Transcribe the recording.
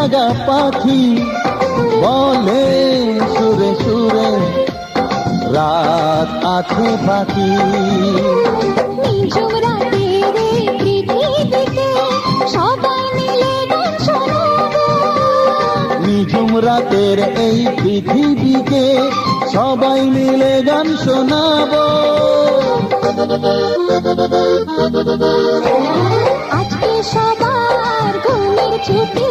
জাগা পাখি বলে সুরে সুরে রাত আছে বাকি। নিঝুম রাতের এই পৃথিবীতে সবাই মিলে গান শোনাবো। নিঝুম রাতের এই পৃথিবীকে সবাই মিলে গান শোনাবো। আজকে সবার ঘুমের ছুটি।